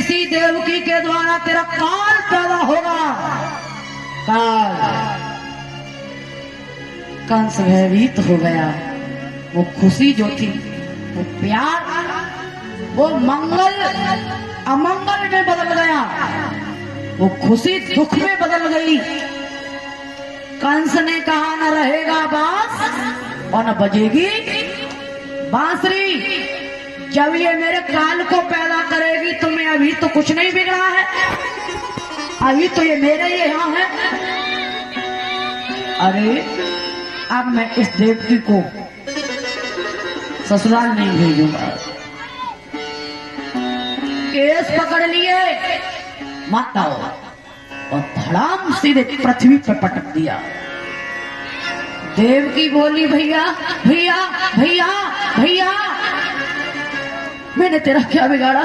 इसी देवकी के द्वारा तेरा काल पैदा होगा। काल। कंस भयभीत हो गया। वो खुशी जो थी, वो प्यार, वो मंगल अमंगल में बदल गया। वो खुशी दुख में बदल गई। कंस ने कहा न रहेगा बांस और न बजेगी बांसुरी। जब ये मेरे काल को पैदा करेगी तुम्हें अभी तो कुछ नहीं बिगड़ा है, अभी तो ये मेरे ही यहाँ है। अरे अब मैं इस देवकी को ससुराल नहीं भेजूंगा। केस पकड़ लिए माता और धड़ाम सीधे पृथ्वी पर पटक दिया। देवकी बोली भैया भैया भैया भैया, मैंने तेरा क्या बिगाड़ा?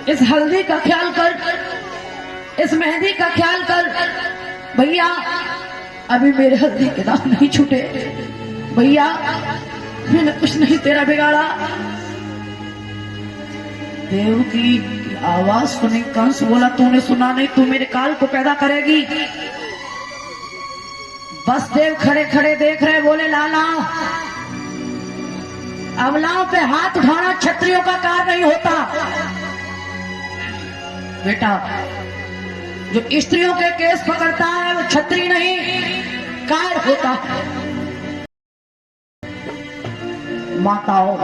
इस हल्दी का ख्याल कर, इस मेहंदी का ख्याल कर। भैया अभी मेरे हल्दी के दाग नहीं छूटे। भैया मैंने कुछ नहीं तेरा बिगाड़ा। देवकी की आवाज सुनी कंस बोला तूने सुना नहीं, तू मेरे काल को पैदा करेगी। बसदेव खड़े खड़े देख रहे, बोले लाला अबलाओं पे हाथ उठाना क्षत्रियों का कार्य नहीं होता। बेटा जो स्त्रियों के केस पकड़ता है वो क्षत्रिय नहीं कार्य होता। माताओं,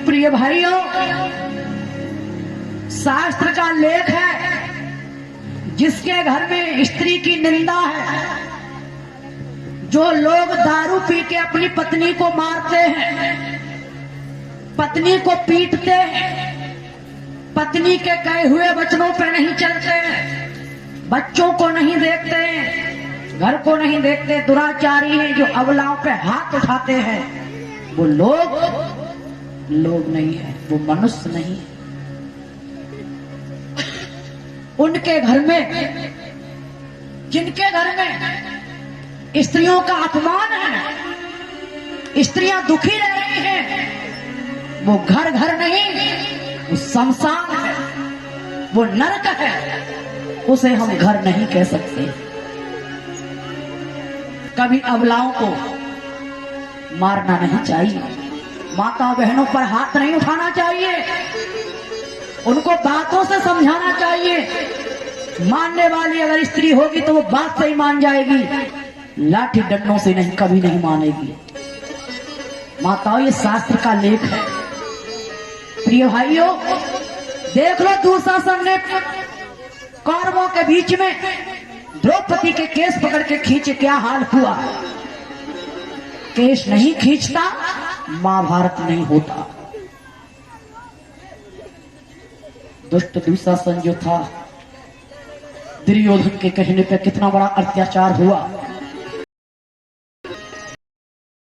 प्रिय भाइयों, शास्त्र का लेख है जिसके घर में स्त्री की निंदा है, जो लोग दारू पी के अपनी पत्नी को मारते हैं, पत्नी को पीटते हैं, पत्नी के कहे हुए वचनों पे नहीं चलते हैं, बच्चों को नहीं देखते हैं, घर को नहीं देखते, दुराचारी हैं जो अबलाओं पे हाथ उठाते हैं, वो लोग नहीं है, वो मनुष्य नहीं है। उनके घर में, जिनके घर में स्त्रियों का अपमान है, स्त्रियां दुखी रह रही हैं, वो घर घर नहीं, वो शमशान है, वो नरक है, उसे हम घर नहीं कह सकते। कभी अबलाओं को मारना नहीं चाहिए, माता बहनों पर हाथ नहीं उठाना चाहिए, उनको बातों से समझाना चाहिए। मानने वाली अगर स्त्री होगी तो वो बात से ही मान जाएगी, लाठी डंडों से नहीं, कभी नहीं मानेगी। माताओं, ये शास्त्र का लेख है। प्रिय भाइयों, देख लो दुशासन ने कौरवों के बीच में द्रौपदी के केस पकड़ के खींचे, क्या हाल हुआ। केस नहीं खींचता महाभारत नहीं होता। दुष्ट दुशासन जो था, दुर्योधन के कहने पे कितना बड़ा अत्याचार हुआ।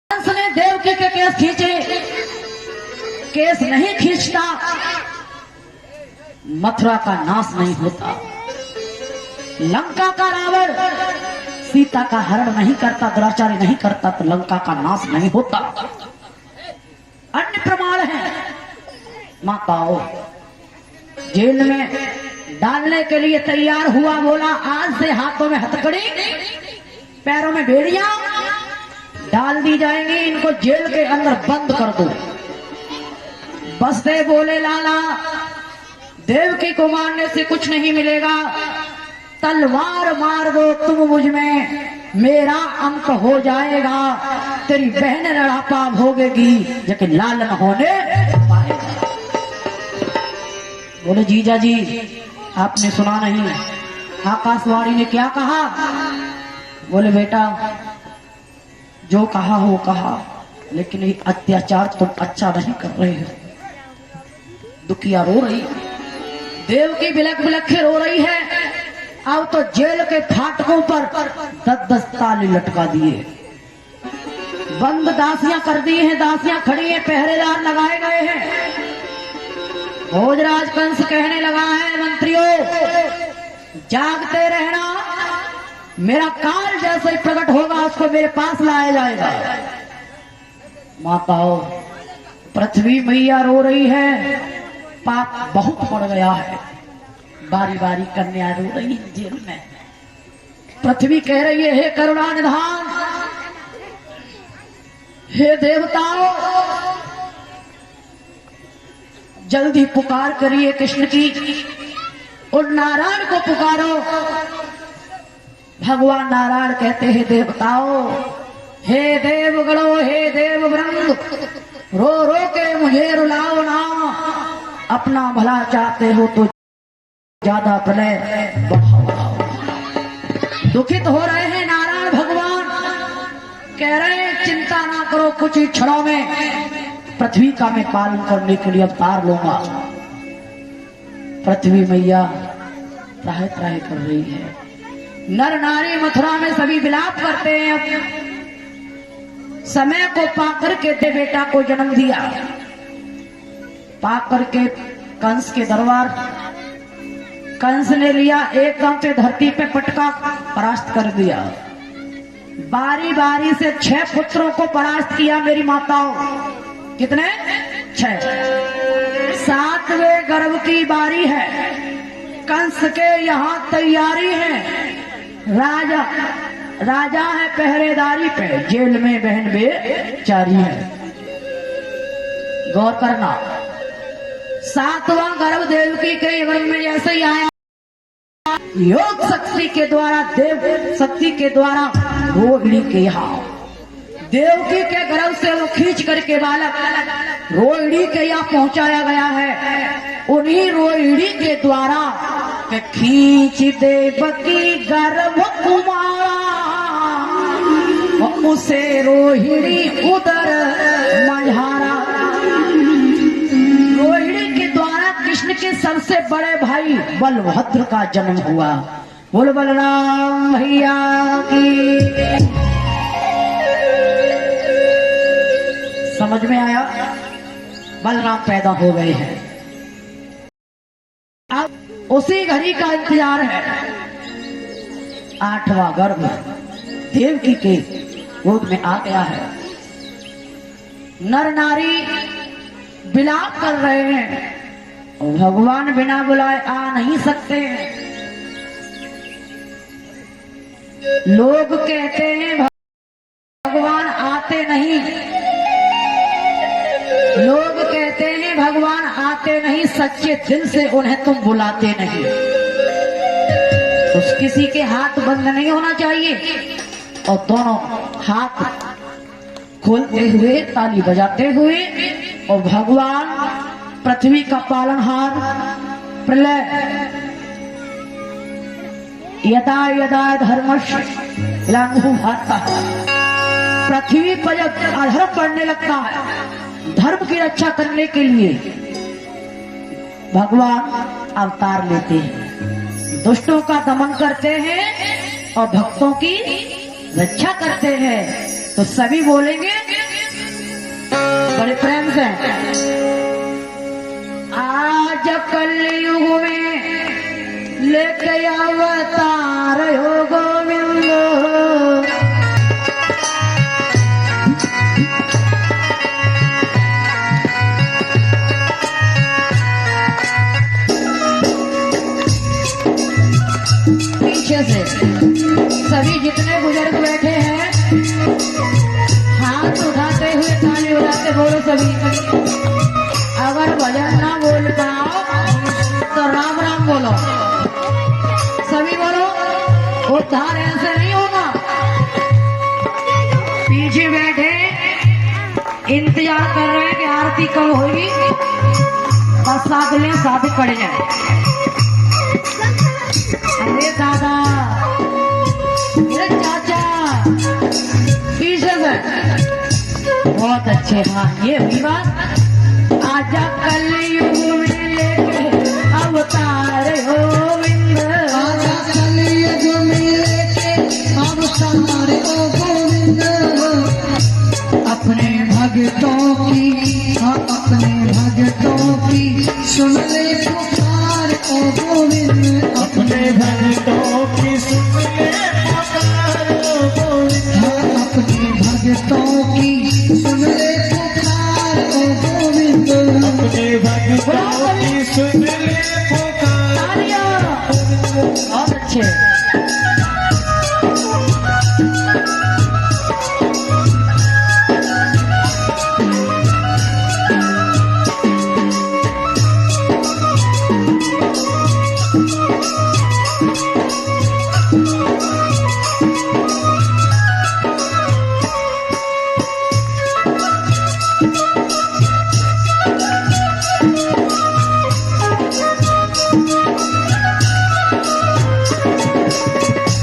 कंस ने देवकी के केस खींचे, केस नहीं खींचता मथुरा का नाश नहीं होता। लंका का रावण सीता का हरण नहीं करता, दुराचारी नहीं करता तो लंका का नाश नहीं होता। अन्य प्रमाण है। माताओं, जेल में डालने के लिए तैयार हुआ, बोला आज से हाथों में हथकड़ी, पैरों में बेड़ियां डाल दी जाएंगी, इनको जेल के अंदर बंद कर दो। बसदेव बोले लाला देवकी को मारने से कुछ नहीं मिलेगा, तलवार मार दो तुम मुझ में, मेरा अंत हो जाएगा, तेरी बहन लड़ापा भोगेगी लेकिन लाल न होने पाएगा। बोले जीजा जी आपने सुना नहीं, आकाशवाणी ने क्या कहा? बोले बेटा जो कहा हो कहा, लेकिन ये अत्याचार तुम अच्छा नहीं कर रहे हो। दुखिया रो रही, देवकी बिलख बिलख के रो रही है। अब तो जेल के फाटकों पर 10-10 ताले लटका दिए, बंद दासियां कर दी हैं, दासियां खड़ी हैं, पहरेदार लगाए गए हैं। भोजराज कंस कहने लगा है मंत्रियों जागते रहना, मेरा काल जैसे ही प्रकट होगा उसको मेरे पास लाया जाएगा। माताओं, पृथ्वी मैया रो रही है, पाप बहुत पड़ गया है। बारी बारी कन्या रो रही जेल में। पृथ्वी कह रही है, हे करुणा निधान, हे देवताओं, जल्दी पुकार करिए कृष्ण की और नारायण को पुकारो। भगवान नारायण कहते हैं, देवताओं, हे देवगणों, हे देव वृंद, रो रो के मुझे रुलाओ ना। अपना भला चाहते हो तो ज्यादा प्रलय बढ़ाओ। दुखित हो रहे हैं नारायण भगवान, कह रहे हैं चिंता ना करो, कुछ ही क्षणों में पृथ्वी का मैं पालन करने के लिए अवतार लूंगा। पृथ्वी मैया त्राहि त्राहि कर रही है। नर नारी मथुरा में सभी विलाप करते हैं। समय को पाकर के ते बेटा को जन्म दिया, पाकर के कंस के दरबार, कंस ने लिया एक दम पे धरती पे पटका, परास्त कर दिया। बारी बारी से 6 पुत्रों को परास्त किया मेरी माताओं। कितने? 6। 7वें गर्भ की बारी है। कंस के यहाँ तैयारी है। राजा है पहरेदारी पे, जेल में बहन बेचारी है। गौर करना, 7वां गर्भ देवकी के गर्भ में जैसे ही आया, योग शक्ति के द्वारा, देव शक्ति के द्वारा रोहिणी के यहाँ, देवकी के गर्भ से वो खींच करके बालक रोहिणी के यहाँ पहुंचाया गया है। उन्हीं रोहिणी के द्वारा के खींच देवकी गर्भ कुमारा, उसे रोहिणी उदर मझारा। रोहिणी के द्वारा कृष्ण के सबसे बड़े भाई बलभद्र का जन्म हुआ। बोल बलराम भैया की। समझ में आया? बलराम पैदा हो गए हैं। अब उसी घड़ी का इंतजार है। 8वां गर्भ देवकी के गोद में आ गया है। नर नारी विलाप कर रहे हैं, भगवान बिना बुलाए आ नहीं सकते हैं। लोग कहते हैं भगवान आते नहीं, लोग कहते हैं भगवान आते नहीं, सच्चे दिल से उन्हें तुम बुलाते नहीं। तो किसी के हाथ बंद नहीं होना चाहिए और दोनों हाथ खोलते हुए, ताली बजाते हुए, और भगवान पृथ्वी का पालनहार, प्रलय यदा यदा धर्मस्य ग्लानिर्भवति भारत, पृथ्वी पर जब अधर्म बढ़ने लगता है, धर्म की रक्षा करने के लिए भगवान अवतार लेते हैं, दुष्टों का दमन करते हैं और भक्तों की रक्षा करते हैं। तो सभी बोलेंगे बड़े प्रेम से, आज कलयुग में लेके अवतार हो गोविंद। पीछे से सभी जितने बुजुर्ग बैठे हैं हाथ उठाते हुए ताली बजाते बोलो सभी। अगर भजन ना बोल पाओ तो राम राम बोलो, सभी बोलो। उद्धार ऐसे नहीं होगा। पीछे बैठे इंतजार कर रहे हैं कि आरती कब होगी, बस अगले शादी पड़ जाए। अरे दादा, मेरे चाचा पीछे से बहुत अच्छे। हाँ, ये हुई बात। आजा कलयुग में लेके अवतार हो गोविंद, आजा कलयुग में लेके अवतार हो गोविंद। अपने भक्तों की, अपने भक्तों की सुन ले पुकार ओ गोविंद, अपने भक्तों की सुन ले पुकार ओ गोविंद, अपने भक्तों की सुन ले पुकार ओ गोविंद, अपने भक्तों की की सुन ले पुकार। तालियां। बहुत अच्छे।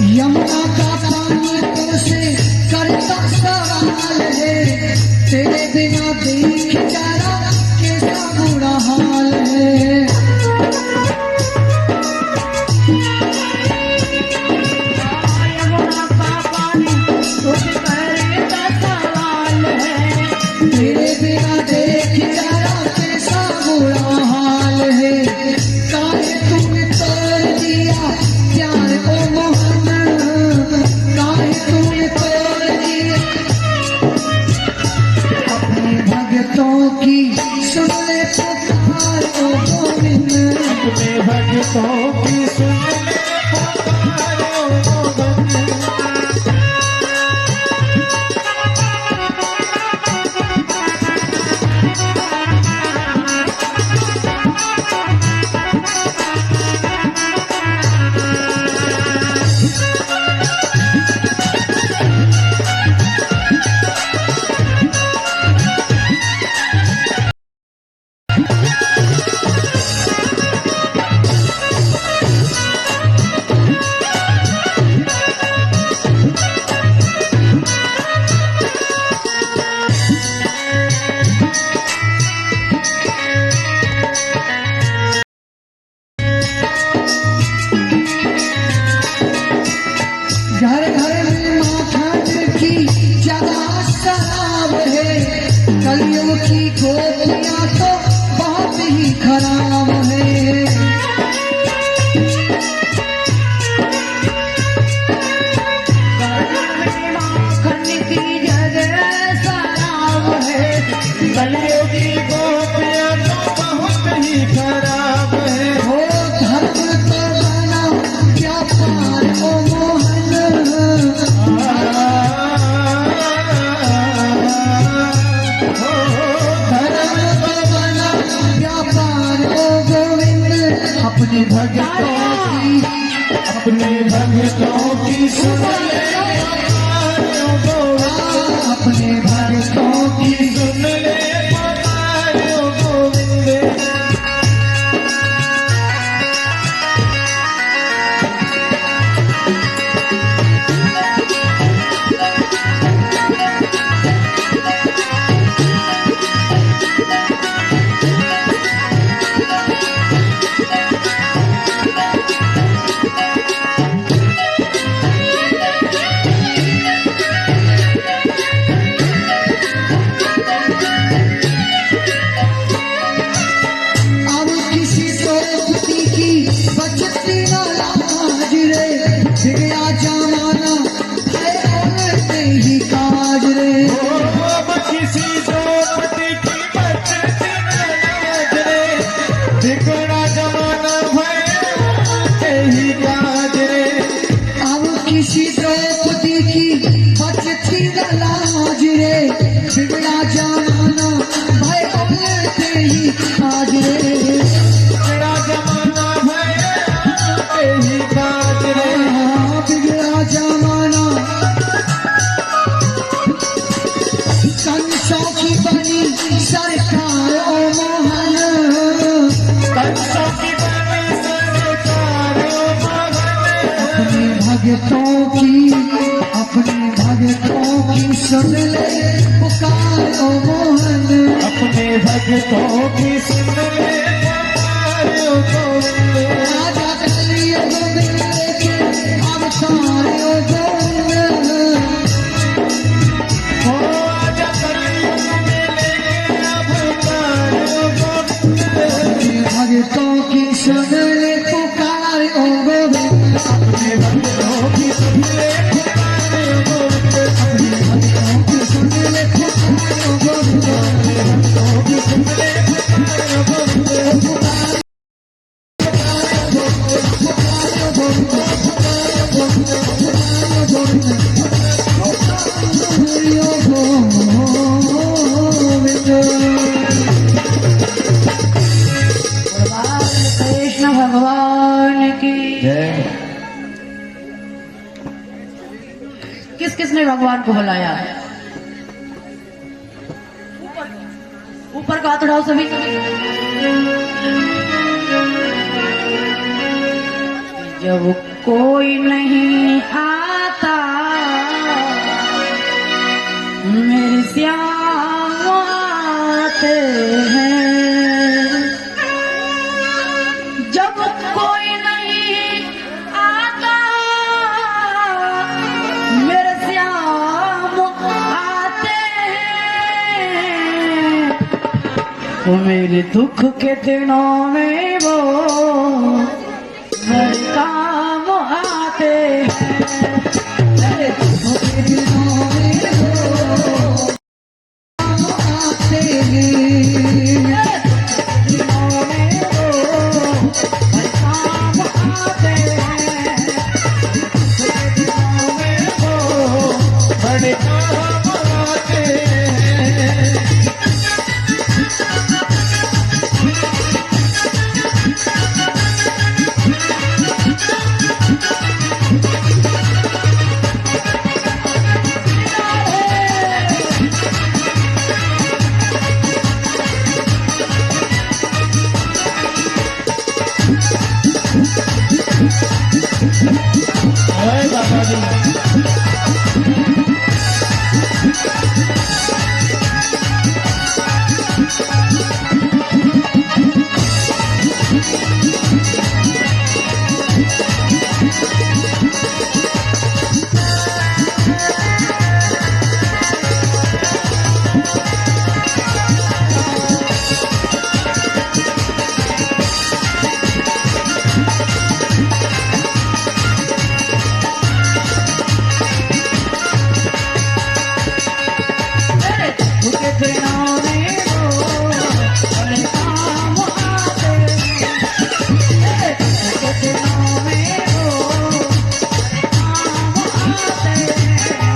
यमुना का पानी तुमसे करता सवाल है, तेरे बिना देख जरा कैसा बुरा हाल है। यमुना का पानी तुझ पर का सवाल है, तेरे बिना देख जरा कैसा बुरा हाल है। काहे तुमने तोड़ दिया प्यार को मोहन, काहे तुमने तोड़ दिया अपने भगतों की सुन ले पुकार ओ गोविंद। अपने भक्तों की सुन ले पुकार ओ गोविंद। घर घर में माखन की जगह शराब है, कलियों की गोलियां तो बहुत ही खराब है। माखन की जगह शराब है, कलियों की गोपियां तो बहुत ही खराब है। हो धर्म तो बना व्यापार ओ मोहन, धर्म तो बना व्यापार ओ गोविंद। अपने भगतों की अपने भक्तों की सुन ले पुकार ओ गोविंद। अपने भगतों की सुन ले पुकार ओ गोविंद। अब किसी सोचती की बचती ना लाज रे, बिगड़ा जमाना है औरते ही काज रे। अब किसी दोपटी की बचती न लाज रे, बिगड़ा जमाना भय ही काज रे। अब किसी द्रौपदी की बचती न लाज रे, बिगड़ा जमाना भाई औरते ही काज रे। बिगड़ा जमाना भय ही काज रे। बिगड़ा जमाना कंसों की बनी सरकार ओ मोहन, कंसों की बनी सरकार ओ मोहन। अपने भगतों की सुन ले पुकार ओ मोहन। अपने भक्तों की सुन ले पुकार ओ गोविंद। राजा कलियुग में लेके अवतार ओ गोविंद। ओ आजा कलियुग में लेके अवतार ओ गोविंद। अपने भगतों की सुन ले पुकार ओ गोविंद। अपने भक्तों की सुन ले पुकार ओ गोविंद। अपने भगतों की सुन ले पुकार ओ गोविंद। अपने भक्तों की सुन ले पुकार ओ गोविंद। भगवान की। जय। किस किसने भगवान को बुलाया? ऊपर का हाथ उठाओ सभी। जब कोई नहीं आता मेरे श्याम आते हैं। जब कोई नहीं आता मेरे श्याम आते हैं। तो मेरे दुख के दिनों में वो मेरे काम आते हैं। मेरे दुख के दिनों में वो आते हैं। मेरे दुख के दिनों में वो मेरे काम आते हैं। दुख के दिनों में वो मेरे काम आते हैं। जय बाबा जी। मेरे दुख के दिनों में वो मेरे काम आते हैं। मेरे दुख के दिनों में वो मेरे काम आते हैं।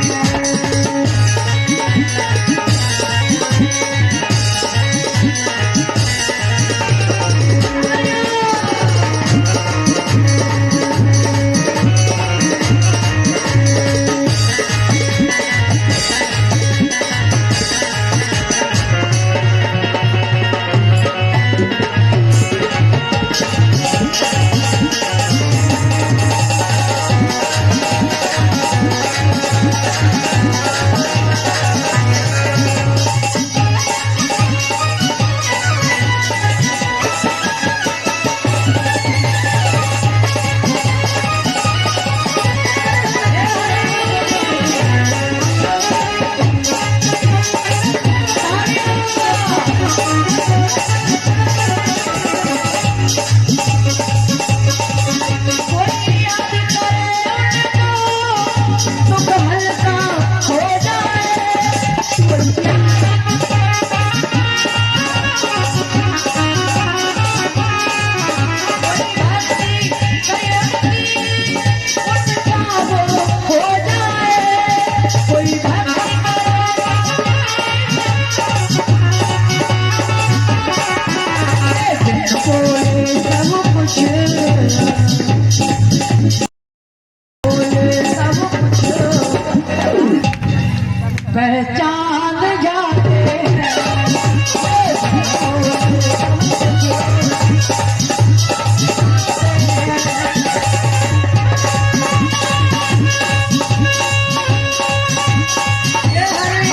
कोई याद करे उनको दुख हल्का हो जाए। कोई भक्ति करे उनका वो हो जाए। कोई भक्ति करे बोले सब कुछ सब कुछ पहचान जाते हैं। ये हरि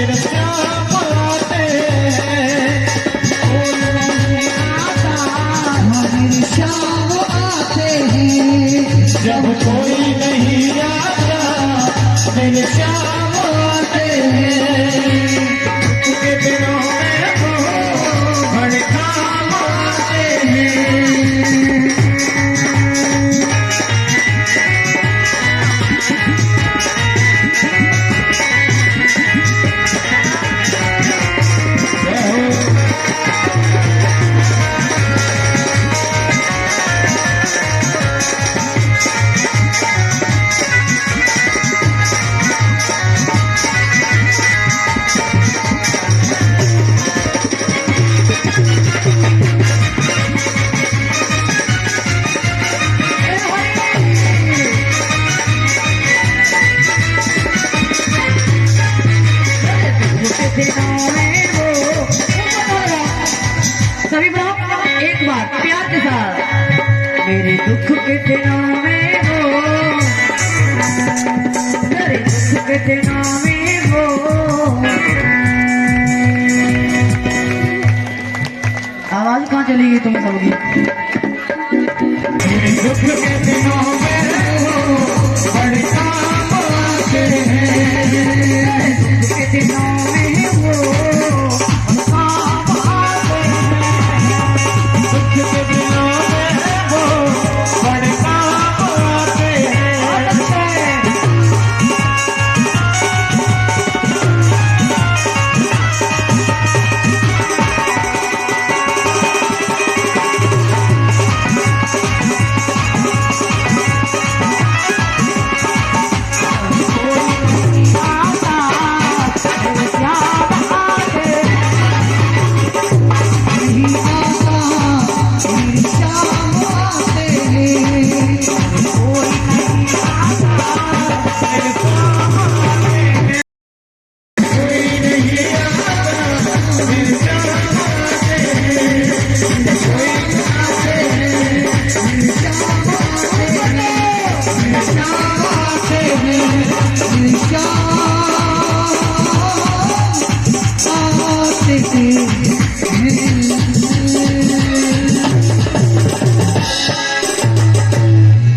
मेरे श्याम आते हैं। मेरे श्याम आते हैं। जब कोई नहीं आता मेरे श्याम आते हैं। के दिनों में वो बड़े काम आते हैं। सभी बाप एक बार प्यार के साथ। मेरे दुख के दिनों में वो, मेरे दुख के दिनों में वो, आवाज कहाँ चली गई तुम सबकी? मेरे दुख के दिनों में वो बड़े काम आते हैं। दुख के दिनों में वो काम आते हैं। दुख के दिनों में वो बड़े काम आते हैं।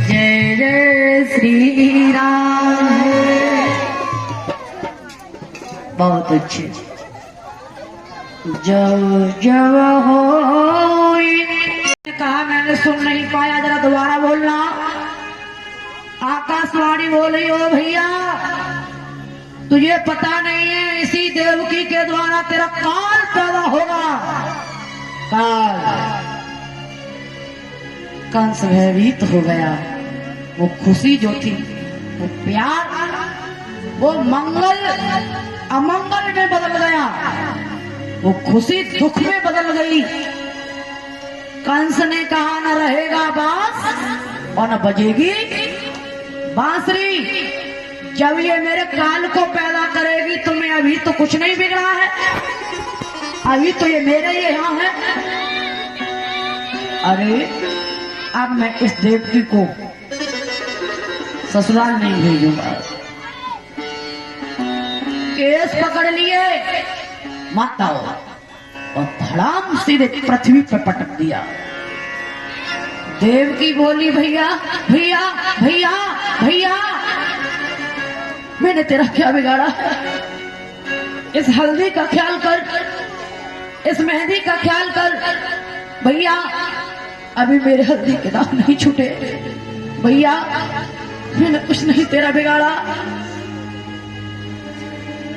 जय जय श्री राम। बहुत अच्छे। जब जब हो कहा मैंने सुन नहीं पाया, जरा दोबारा बोलना। आकाशवाणी बोल रही हो भैया, तुझे पता नहीं है इसी देवकी के द्वारा तेरा काल पैदा होगा। काल कंस भयभीत हो गया। वो खुशी जो थी, वो प्यार, वो मंगल अमंगल में बदल गया। वो खुशी दुख में बदल गई। कंस ने कहा न रहेगा बांस और न बजेगी बांसुरी। जब ये मेरे काल को पैदा करेगी तो मैं, अभी तो कुछ नहीं बिगड़ा है, अभी तो ये मेरे ही यहाँ है। अरे अब मैं इस देवकी को ससुराल नहीं भेजूंगा। केस पकड़ लिए, माता और धड़ाम सीधे पृथ्वी पर पटक दिया। देवकी बोली भैया भैया भैया भैया, मैंने तेरा क्या बिगाड़ा? इस हल्दी का ख्याल कर, इस मेहंदी का ख्याल कर। भैया अभी मेरे हल्दी के दाग नहीं छूटे। भैया मैंने कुछ नहीं तेरा बिगाड़ा।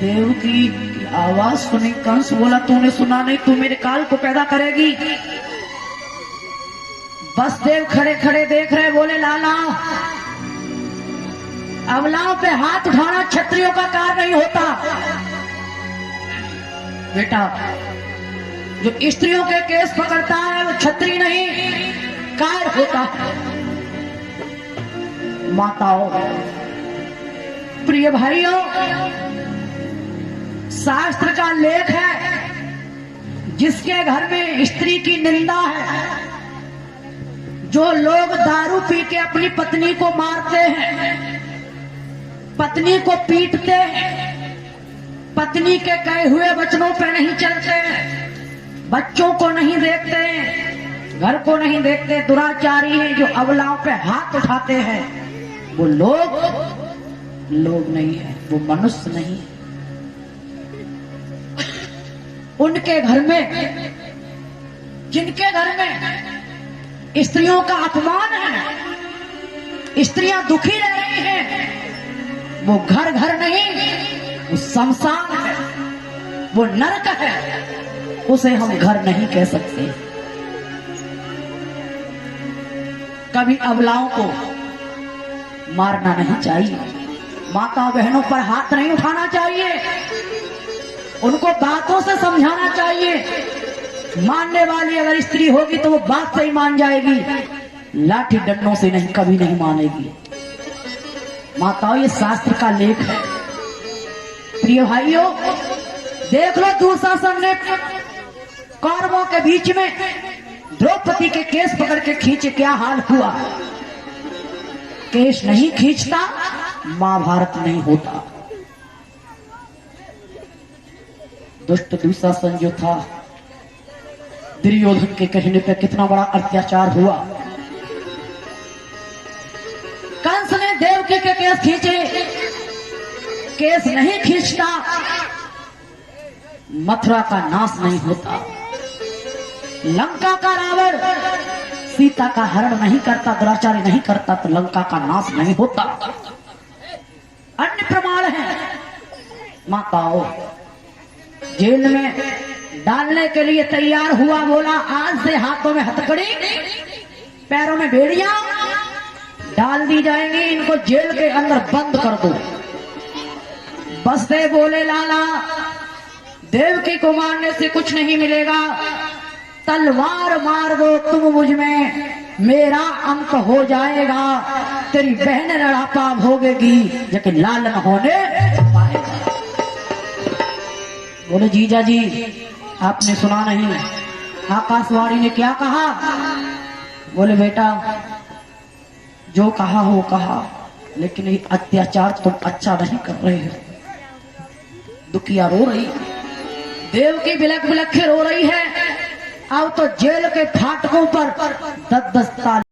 देवकी की आवाज सुनी कंस बोला तूने सुना नहीं, तू मेरे काल को पैदा करेगी। बसदेव खड़े खड़े देख रहे, बोले लाला अबलाओं पे हाथ उठाना क्षत्रियों का कार्य नहीं होता। बेटा जो स्त्रियों के केस पकड़ता है वो क्षत्रिय नहीं कार्य होता है। माताओं, प्रिय भाइयों, शास्त्र का लेख है जिसके घर में स्त्री की निंदा है, जो लोग दारू पी के अपनी पत्नी को मारते हैं, पत्नी को पीटते हैं, पत्नी के कहे हुए वचनों पे नहीं चलते, बच्चों को नहीं देखते, घर को नहीं देखते, दुराचारी हैं जो अबलाओं पे हाथ उठाते हैं, वो लोग नहीं है, वो मनुष्य नहीं है। उनके घर में, जिनके घर में स्त्रियों का अपमान है, स्त्रियां दुखी रह रही हैं, वो घर नहीं, वो शमशान है, वो नरक है, उसे हम घर नहीं कह सकते। कभी अबलाओं को मारना नहीं चाहिए, माता बहनों पर हाथ नहीं उठाना चाहिए, उनको बातों से समझाना चाहिए। मानने वाली अगर स्त्री होगी तो वो बात से ही मान जाएगी, लाठी डंडों से नहीं, कभी नहीं मानेगी। माताओं, ये शास्त्र का लेख है। प्रिय भाइयों, देख लो दुशासन ने कौरवों के बीच में द्रौपदी के केस पकड़ के खींचे, क्या हाल हुआ। केस नहीं खींचता, महाभारत नहीं होता। दुष्ट दुशासन जो था, दुर्योधन के कहने पे कितना बड़ा अत्याचार हुआ। कंस ने देवकी के केस खींचे, केस नहीं खींचता, मथुरा का नाश नहीं होता। लंका का रावण सीता का हरण नहीं करता, दुराचारी नहीं करता, तो लंका का नाश नहीं होता। अन्य प्रमाण है। माताओं, जेल में डालने के लिए तैयार हुआ, बोला आज से हाथों में हथकड़ी, पैरों में बेड़ियां डाल दी जाएंगी, इनको जेल के अंदर बंद कर दो। बसदेव बोले लाला, देवकी को मारने से कुछ नहीं मिलेगा, तलवार मार दो तुम मुझ में, मेरा अंत हो जाएगा, तेरी बहन लड़ापा भोगेगी लेकिन लाल न होने पाएगा। बोले जीजा जी, आपने सुना नहीं आकाशवाणी ने क्या कहा। बोले बेटा, जो कहा हो कहा, लेकिन ये अत्याचार तुम अच्छा नहीं कर रहे हो। दुखिया रो रही, देवकी बिलख बिलख रो रही है। अब तो जेल के फाटकों पर 10-10 ताली